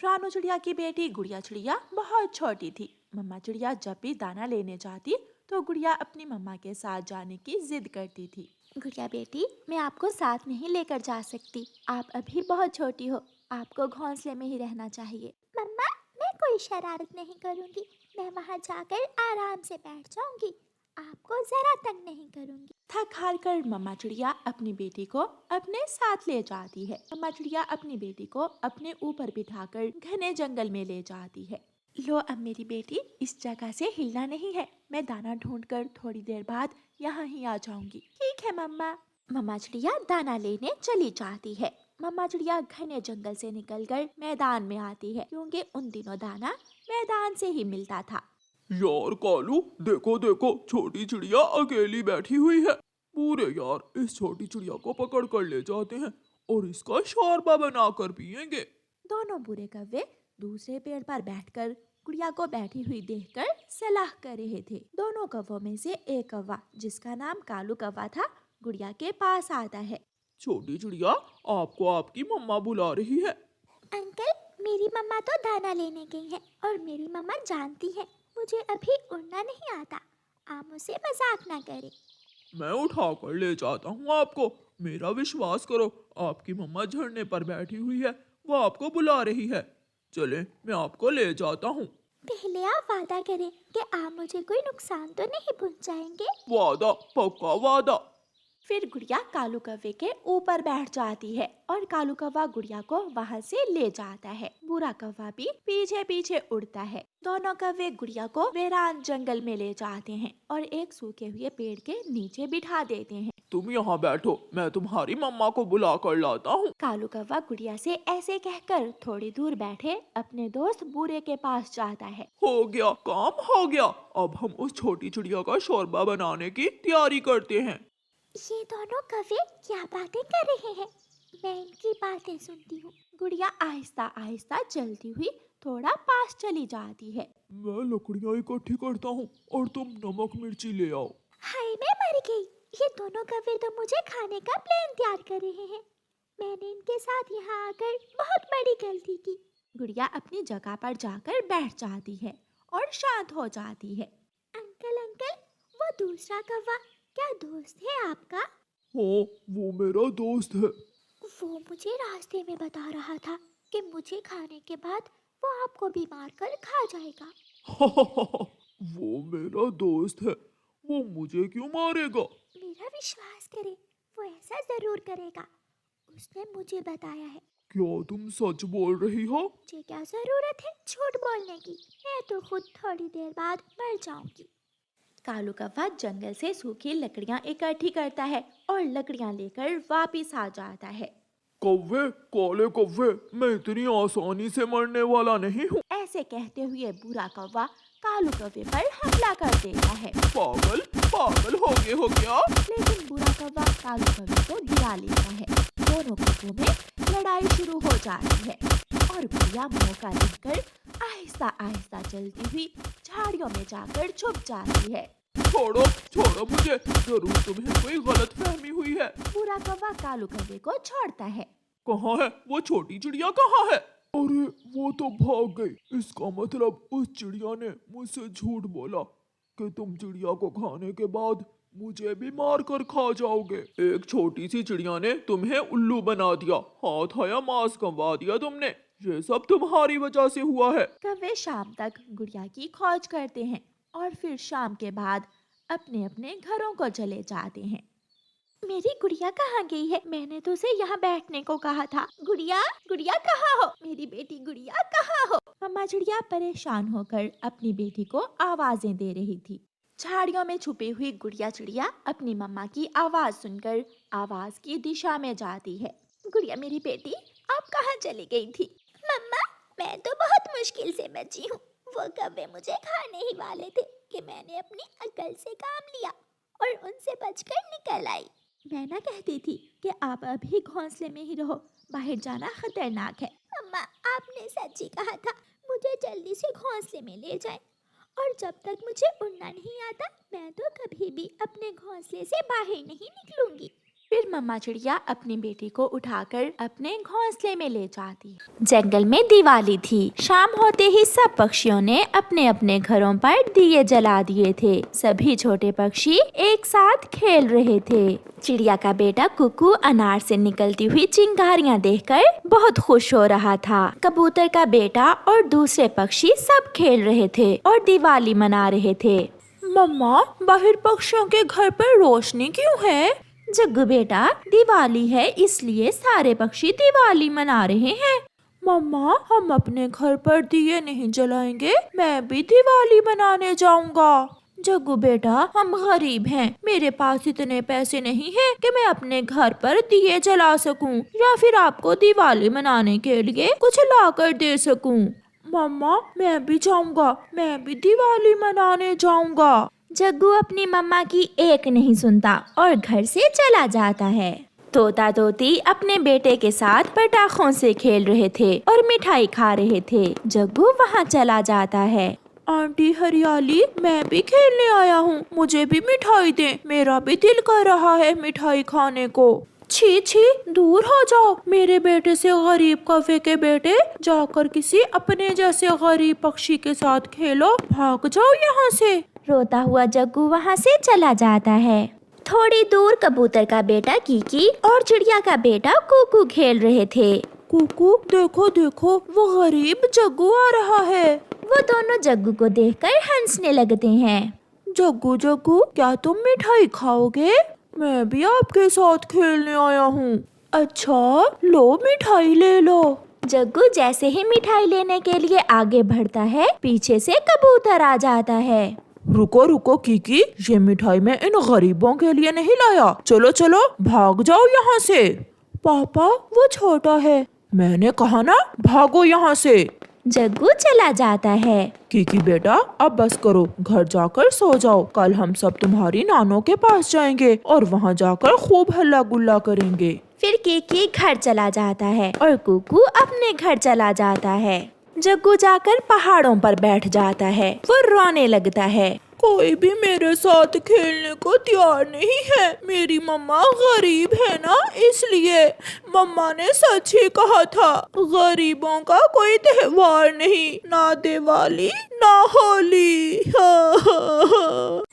रानू चिड़िया की बेटी गुड़िया चिड़िया बहुत छोटी थी। मम्मा चिड़िया जब भी दाना लेने जाती तो गुड़िया अपनी मम्मा के साथ जाने की जिद करती थी। गुड़िया बेटी, मैं आपको साथ नहीं लेकर जा सकती। आप अभी बहुत छोटी हो, आपको घोंसले में ही रहना चाहिए। मम्मा, मैं कोई शरारत नहीं करूंगी। मैं वहां जाकर आराम से बैठ जाऊंगी। आपको जरा तंग नहीं करूंगी। थक हार कर मम्मा चिड़िया अपनी बेटी को अपने साथ ले जाती है। मम्मा चिड़िया अपनी बेटी को अपने ऊपर बिठाकर घने जंगल में ले जाती है। लो अब मेरी बेटी, इस जगह से हिलना नहीं है। मैं दाना ढूंढकर थोड़ी देर बाद यहाँ ही आ जाऊंगी। ठीक है मम्मा। मम्मा चिड़िया दाना लेने चली जाती है। मम्मा चिड़िया घने जंगल से निकलकर मैदान में आती है, क्योंकि उन दिनों दाना मैदान से ही मिलता था। यार कालू, देखो देखो, छोटी चिड़िया अकेली बैठी हुई है। पूरे यार इस छोटी चिड़िया को पकड़ कर ले जाते हैं और इसका शोरबा बनाकर पिएंगे। दोनों बूढ़े कौवे दूसरे पेड़ पर बैठकर गुड़िया को बैठी हुई देखकर सलाह कर रहे थे। दोनों कौवों में से एक कौवा, जिसका नाम कालू कौवा था, गुड़िया के पास आता है। छोटी चिड़िया, आपको आपकी मम्मा बुला रही है। अंकल, मेरी मम्मा तो दाना लेने गई है और मेरी मम्मा जानती है मुझे अभी उड़ना नहीं आता। आप मुझसे मजाक ना करें। मैं उठा कर ले जाता हूँ आपको। मेरा विश्वास करो, आपकी मम्मा झरने पर बैठी हुई है, वो आपको बुला रही है। चले, मैं आपको ले जाता हूँ। पहले आप वादा करें कि आप मुझे कोई नुकसान तो नहीं पहुंचाएंगे। वादा, पक्का वादा। फिर गुड़िया कालू कौवे के ऊपर बैठ जाती है और कालू कौवा गुड़िया को वहाँ से ले जाता है। बुरा कौवा भी पीछे पीछे उड़ता है। दोनों कौवे गुड़िया को वीरान जंगल में ले जाते हैं और एक सूखे हुए पेड़ के नीचे बिठा देते हैं। तुम यहाँ बैठो, मैं तुम्हारी मम्मा को बुला कर लाता हूँ। कालू कौवा गुड़िया से ऐसे कहकर थोड़ी दूर बैठे अपने दोस्त बूढ़े के पास जाता है। हो गया, काम हो गया। अब हम उस छोटी चिड़िया का शोरबा बनाने की तैयारी करते हैं। ये दोनों कौवे क्या बातें कर रहे हैं? मैं इनकी बातें सुनती हूँ। गुड़िया आहिस्ता आहिस्ता चलती हुई थोड़ा पास चली जाती है। मैं लकड़ियाँ इकट्ठी करता हूँ और तुम नमक मिर्ची ले आओ। हाय, मैं मर गई। ये दोनों कौवे तो मुझे खाने का प्लान तैयार कर रहे हैं। मैंने इनके साथ यहाँ आकर बहुत बड़ी गलती की। गुड़िया अपनी जगह पर जाकर बैठ जाती है और शांत हो जाती है। अंकल अंकल, वो दूसरा कौवा क्या दोस्त है आपका? हाँ, वो मेरा दोस्त है। वो मुझे रास्ते में बता रहा था कि मुझे खाने के बाद वो आपको भी मार कर खा जाएगा। वो मेरा दोस्त है, वो मुझे क्यों मारेगा? मेरा विश्वास करें, वो ऐसा जरूर करेगा। उसने मुझे बताया है। क्या तुम सच बोल रही हो? मुझे क्या जरूरत है झूठ बोलने की? मैं तो खुद थोड़ी देर बाद मर जाऊंगी। कालू कौवा जंगल से सूखी लकड़ियां इकट्ठी करता है और लकड़ियां लेकर वापिस आ जाता है। कौवे, काले कौवे, मैं इतनी आसानी से मरने वाला नहीं हूँ। ऐसे कहते हुए बुरा कौवा कालू कौवे पर हमला कर देता है। पागल पागल हो गए हो क्या? लेकिन बुरा कौवा कालू कौवे को गिरा लेता है। दोनों कौवों में लड़ाई शुरू हो जाती है और गुड़िया मौका देखकर आहिस्ता आहिस्ता चलती हुई झाड़ियों में जाकर छुप जाती है। छोड़ो छोड़ो मुझे, जरूर तुम्हें कोई गलत फहमी हुई है। बुरा कौवा कालू कौवे को छोड़ता है। कहाँ है वो छोटी चिड़िया, कहाँ है? अरे वो तो भाग गई। इसका मतलब उस चिड़िया ने मुझसे झूठ बोला कि तुम चिड़िया को खाने के बाद मुझे भी मार कर खा जाओगे। एक छोटी सी चिड़िया ने तुम्हें उल्लू बना दिया, हाथ आया मांस कमवा दिया तुमने। ये सब तुम्हारी वजह से हुआ है। कौवे शाम तक गुड़िया की खोज करते हैं और फिर शाम के बाद अपने अपने घरों को चले जाते हैं। मेरी गुड़िया कहाँ गई है? मैंने तो उसे यहाँ बैठने को कहा था। गुड़िया, गुड़िया कहाँ हो? मेरी बेटी गुड़िया कहाँ हो? मम्मा चिड़िया परेशान होकर अपनी बेटी को आवाजें दे रही थी। झाड़ियों में छुपी हुई गुड़िया चिड़िया अपनी मम्मा की आवाज सुनकर आवाज की दिशा में जाती है। गुड़िया मेरी बेटी, आप कहाँ चली गई थी? मम्मा, मैं तो बहुत मुश्किल से बची हूँ। वो कौवे मुझे खाने ही वाले थे कि मैंने अपनी अकल से काम लिया और उनसे बचकर निकल आई। मैं ना कहती थी कि आप अभी घोंसले में ही रहो, बाहर जाना खतरनाक है। अम्मा, आपने सच ही कहा था। मुझे जल्दी से घोंसले में ले जाएं। और जब तक मुझे उड़ना नहीं आता, मैं तो कभी भी अपने घोंसले से बाहर नहीं निकलूंगी। फिर मम्मा चिड़िया अपनी बेटी को उठाकर अपने घोंसले में ले जाती है। जंगल में दिवाली थी। शाम होते ही सब पक्षियों ने अपने अपने घरों पर दिए जला दिए थे। सभी छोटे पक्षी एक साथ खेल रहे थे। चिड़िया का बेटा कुकू अनार से निकलती हुई चिंगारियां देखकर बहुत खुश हो रहा था। कबूतर का बेटा और दूसरे पक्षी सब खेल रहे थे और दिवाली मना रहे थे। मम्मा, बाहर पक्षियों के घर पर रोशनी क्यों है? जग्गू बेटा, दिवाली है इसलिए सारे पक्षी दिवाली मना रहे हैं। मम्मा, हम अपने घर पर दिए नहीं जलाएंगे, मैं भी दिवाली मनाने जाऊंगा। जग्गू बेटा, हम गरीब हैं, मेरे पास इतने पैसे नहीं हैं कि मैं अपने घर पर दिए जला सकूं या फिर आपको दिवाली मनाने के लिए कुछ लाकर दे सकूं। मम्मा, मैं भी जाऊंगा, मैं भी दिवाली मनाने जाऊंगा। जग्गू अपनी मम्मा की एक नहीं सुनता और घर से चला जाता है। तोता तोती अपने बेटे के साथ पटाखों से खेल रहे थे और मिठाई खा रहे थे। जग्गू वहाँ चला जाता है। आंटी हरियाली, मैं भी खेलने आया हूँ, मुझे भी मिठाई दें, मेरा भी दिल कर रहा है मिठाई खाने को। छी छी, दूर हो जाओ मेरे बेटे से गरीब कौवे के बेटे, जाकर किसी अपने जैसे गरीब पक्षी के साथ खेलो, भाग जाओ यहाँ से। रोता हुआ जग्गू वहाँ से चला जाता है। थोड़ी दूर कबूतर का बेटा कीकी और चिड़िया का बेटा कुकू खेल रहे थे। कुकू, देखो देखो, वो गरीब जग्गू आ रहा है। वो दोनों जग्गू को देखकर हंसने लगते हैं। जग्गू जग्गू, क्या तुम मिठाई खाओगे? मैं भी आपके साथ खेलने आया हूँ। अच्छा, लो मिठाई ले लो। जग्गू जैसे ही मिठाई लेने के लिए आगे बढ़ता है, पीछे से कबूतर आ जाता है। रुको रुको कीकी, ये मिठाई मैं इन गरीबों के लिए नहीं लाया, चलो चलो भाग जाओ यहाँ से। पापा, वो छोटा है। मैंने कहा ना, भागो यहाँ से। जग्गू चला जाता है। कीकी बेटा, अब बस करो, घर जाकर सो जाओ। कल हम सब तुम्हारी नानों के पास जाएंगे और वहाँ जाकर खूब हल्ला गुल्ला करेंगे। फिर कीकी घर चला जाता है और कुकू अपने घर चला जाता है। जग्गू जाकर पहाड़ों पर बैठ जाता है। वो रोने लगता है। कोई भी मेरे साथ खेलने को तैयार नहीं है। मेरी मम्मा गरीब है ना, इसलिए। मम्मा ने सच ही कहा था, गरीबों का कोई त्योहार नहीं, ना दिवाली ना होली।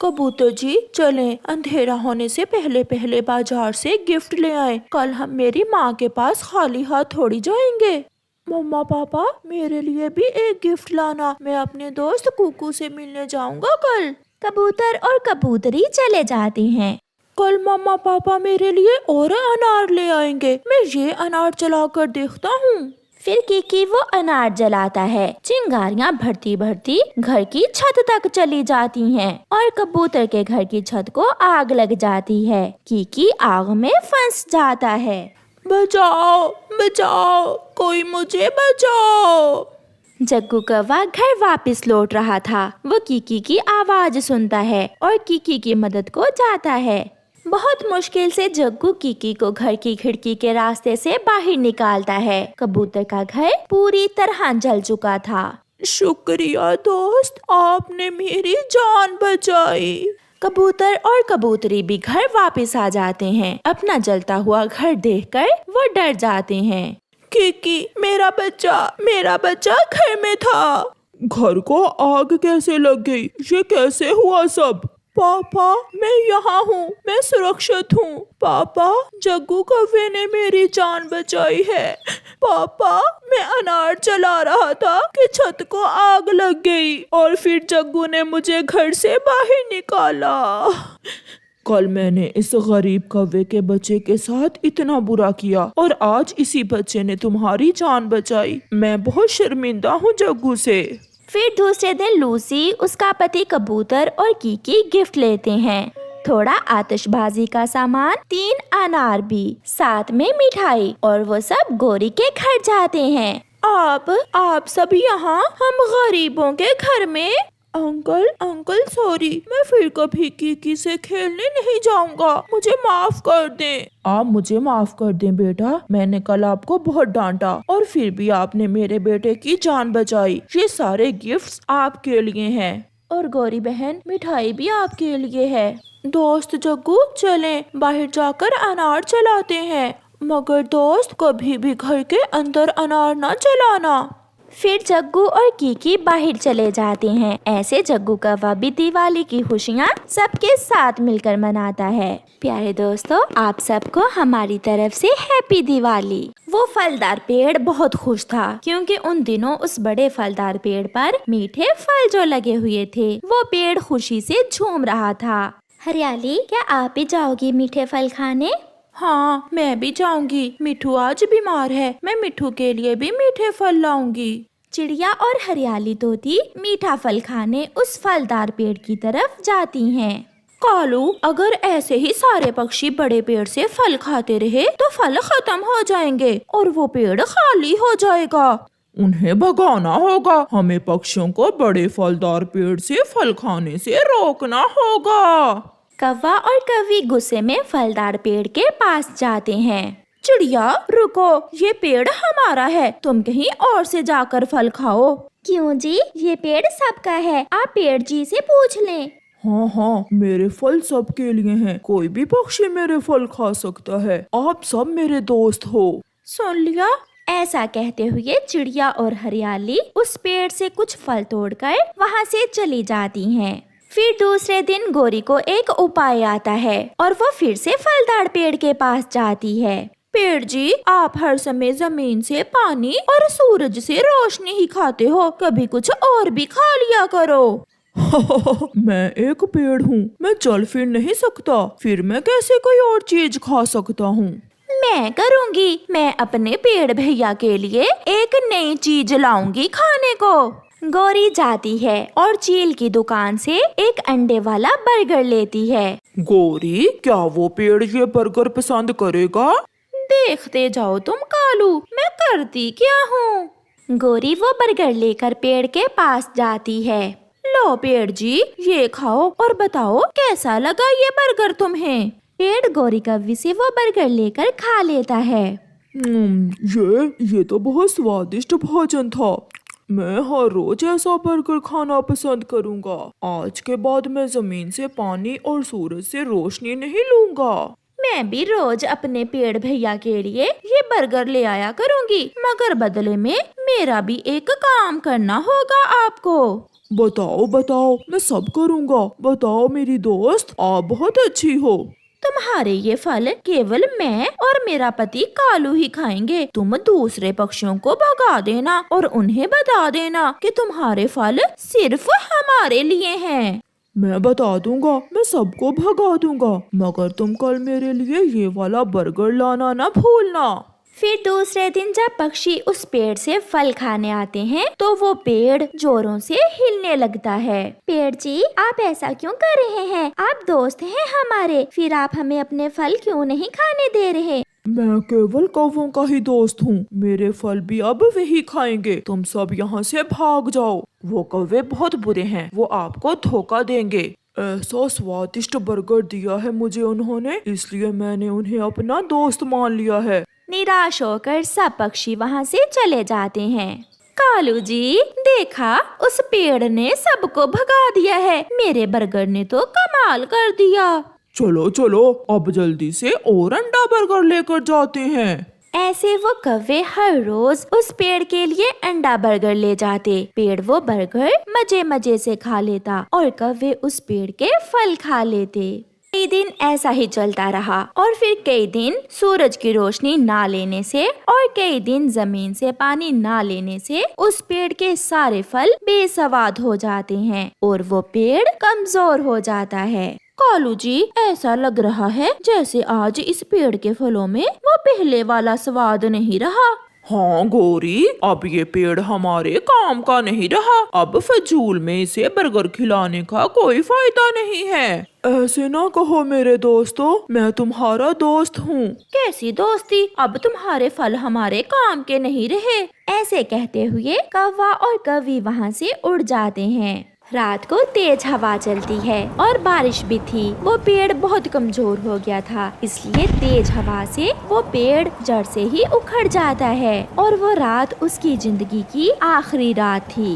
कबूतर जी, चलें, अंधेरा होने से पहले पहले बाजार से गिफ्ट ले आए। कल हम मेरी माँ के पास खाली हाथ थोड़ी जाएंगे। मम्मा पापा, मेरे लिए भी एक गिफ्ट लाना, मैं अपने दोस्त कुकू से मिलने जाऊंगा कल। कबूतर और कबूतरी चले जाते हैं। कल मम्मा पापा मेरे लिए और अनार ले आएंगे, मैं ये अनार चला कर देखता हूँ। फिर कीकी वो अनार जलाता है। चिंगारियाँ भरती भरती घर की छत तक चली जाती हैं और कबूतर के घर की छत को आग लग जाती है। कीकी आग में फंस जाता है। बचाओ बचाओ, कोई मुझे बचाओ। जग्गू कौवा घर वापस लौट रहा था। वो कीकी की आवाज सुनता है और कीकी की मदद को जाता है। बहुत मुश्किल से जग्गू कीकी को घर की खिड़की के रास्ते से बाहर निकालता है। कबूतर का घर पूरी तरह जल चुका था। शुक्रिया दोस्त, आपने मेरी जान बचाई। कबूतर और कबूतरी भी घर वापस आ जाते हैं। अपना जलता हुआ घर देखकर वो डर जाते हैं। कीकी, मेरा बच्चा घर में था। घर को आग कैसे लग गई? ये कैसे हुआ सब? पापा, मैं यहाँ हूँ, मैं सुरक्षित हूँ। पापा, जग्गू कौवे ने मेरी जान बचाई है। पापा, मैं अनार जला रहा था कि छत को आग लग गई और फिर जग्गू ने मुझे घर से बाहर निकाला। कल मैंने इस गरीब कौवे के बच्चे के साथ इतना बुरा किया और आज इसी बच्चे ने तुम्हारी जान बचाई। मैं बहुत शर्मिंदा हूँ जग्गू से। फिर दूसरे दिन लूसी, उसका पति कबूतर और कीकी गिफ्ट लेते हैं। थोड़ा आतिशबाजी का सामान, 3 अनार भी, साथ में मिठाई, और वो सब गोरी के घर जाते हैं। आप सब यहाँ, हम गरीबों के घर में। अंकल सॉरी, मैं फिर कभी कीकी से खेलने नहीं जाऊंगा, मुझे माफ कर दें। आप मुझे माफ कर दें बेटा, मैंने कल आपको बहुत डांटा और फिर भी आपने मेरे बेटे की जान बचाई। ये सारे गिफ्ट्स आपके लिए हैं। और गौरी बहन मिठाई भी आपके लिए है। दोस्त जग्गू चलें बाहर जाकर अनार चलाते हैं, मगर दोस्त कभी भी घर के अंदर अनार ना चलाना। फिर जग्गू और कीकी बाहर चले जाते हैं। ऐसे जग्गू कौवा भी दिवाली की खुशियाँ सबके साथ मिलकर मनाता है। प्यारे दोस्तों, आप सबको हमारी तरफ से हैप्पी दिवाली। वो फलदार पेड़ बहुत खुश था क्योंकि उन दिनों उस बड़े फलदार पेड़ पर मीठे फल जो लगे हुए थे, वो पेड़ खुशी से झूम रहा था। हरियाली, क्या आप भी जाओगी मीठे फल खाने? हाँ, मैं भी जाऊंगी। मिठू आज बीमार है, मैं मिठू के लिए भी मीठे फल लाऊंगी। चिड़िया और हरियाली तोती मीठा फल खाने उस फलदार पेड़ की तरफ जाती हैं। कालू, अगर ऐसे ही सारे पक्षी बड़े पेड़ से फल खाते रहे तो फल खत्म हो जाएंगे और वो पेड़ खाली हो जाएगा। उन्हें भगाना होगा। हमें पक्षियों को बड़े फलदार पेड़ से फल खाने से रोकना होगा। कौवा और कौवी गुस्से में फलदार पेड़ के पास जाते हैं। चिड़िया रुको, ये पेड़ हमारा है, तुम कहीं और से जाकर फल खाओ। क्यों जी, ये पेड़ सबका है, आप पेड़ जी से पूछ लें। हाँ हाँ, मेरे फल सबके लिए हैं, कोई भी पक्षी मेरे फल खा सकता है, आप सब मेरे दोस्त हो। सुन लिया? ऐसा कहते हुए चिड़िया और हरियाली उस पेड़ से कुछ फल तोड़कर वहाँ से चली जाती हैं। फिर दूसरे दिन गौरी को एक उपाय आता है और वो फिर से फलदार पेड़ के पास जाती है। पेड़ जी, आप हर समय जमीन से पानी और सूरज से रोशनी ही खाते हो, कभी कुछ और भी खा लिया करो। मैं एक पेड़ हूँ, मैं चल फिर नहीं सकता, फिर मैं कैसे कोई और चीज खा सकता हूँ? मैं करूँगी, मैं अपने पेड़ भैया के लिए एक नई चीज लाऊंगी खाने को। गौरी जाती है और चील की दुकान से एक अंडे वाला बर्गर लेती है। गौरी, क्या वो पेड़ ये बर्गर पसंद करेगा? देखते जाओ तुम कालू, मैं करती क्या हूँ। गौरी वो बर्गर लेकर पेड़ के पास जाती है। लो पेड़ जी, ये खाओ और बताओ कैसा लगा ये बर्गर तुम्हें। पेड़ गौरी कौवी से वो बर्गर लेकर खा लेता है। ये तो बहुत स्वादिष्ट भोजन था। मैं हर रोज ऐसा बर्गर खाना पसंद करूंगा। आज के बाद मैं जमीन से पानी और सूरज से रोशनी नहीं लूंगा। मैं भी रोज अपने पेड़ भैया के लिए ये बर्गर ले आया करूंगी, मगर बदले में मेरा भी एक काम करना होगा आपको। बताओ बताओ, मैं सब करूंगा। बताओ मेरी दोस्त, आप बहुत अच्छी हो। तुम्हारे ये फल केवल मैं और मेरा पति कालू ही खाएंगे। तुम दूसरे पक्षियों को भगा देना और उन्हें बता देना कि तुम्हारे फल सिर्फ हमारे लिए हैं। मैं बता दूंगा, मैं सबको भगा दूंगा, मगर तुम कल मेरे लिए ये वाला बर्गर लाना ना भूलना। फिर दूसरे दिन जब पक्षी उस पेड़ से फल खाने आते हैं तो वो पेड़ जोरों से हिलने लगता है। पेड़ जी, आप ऐसा क्यों कर रहे हैं? आप दोस्त हैं हमारे, फिर आप हमें अपने फल क्यों नहीं खाने दे रहे? मैं केवल कौवों का ही दोस्त हूँ, मेरे फल भी अब वही खाएंगे। तुम सब यहाँ से भाग जाओ। वो कौवे बहुत बुरे हैं, वो आपको धोखा देंगे। ऐसा स्वादिष्ट बर्गर दिया है मुझे उन्होंने, इसलिए मैंने उन्हें अपना दोस्त मान लिया है। निराश होकर सब पक्षी वहाँ से चले जाते हैं। कालू जी, देखा, उस पेड़ ने सबको भगा दिया है, मेरे बर्गर ने तो कमाल कर दिया। चलो चलो, अब जल्दी से और अंडा बर्गर लेकर जाते हैं। ऐसे वो कौवे हर रोज उस पेड़ के लिए अंडा बर्गर ले जाते। पेड़ वो बर्गर मजे मजे से खा लेता और कौवे उस पेड़ के फल खा लेते। कई दिन ऐसा ही चलता रहा और फिर कई दिन सूरज की रोशनी ना लेने से और कई दिन जमीन से पानी ना लेने से उस पेड़ के सारे फल बेस्वाद हो जाते हैं और वो पेड़ कमजोर हो जाता है। कालू जी, ऐसा लग रहा है जैसे आज इस पेड़ के फलों में वो पहले वाला स्वाद नहीं रहा। हाँ गौरी, अब ये पेड़ हमारे काम का नहीं रहा। अब फजूल में इसे बर्गर खिलाने का कोई फायदा नहीं है। ऐसे ना कहो मेरे दोस्तों, मैं तुम्हारा दोस्त हूँ। कैसी दोस्ती? अब तुम्हारे फल हमारे काम के नहीं रहे। ऐसे कहते हुए कौवा और कौवी वहाँ से उड़ जाते हैं। रात को तेज हवा चलती है और बारिश भी थी। वो पेड़ बहुत कमजोर हो गया था, इसलिए तेज हवा से वो पेड़ जड़ से ही उखड़ जाता है और वो रात उसकी जिंदगी की आखिरी रात थी।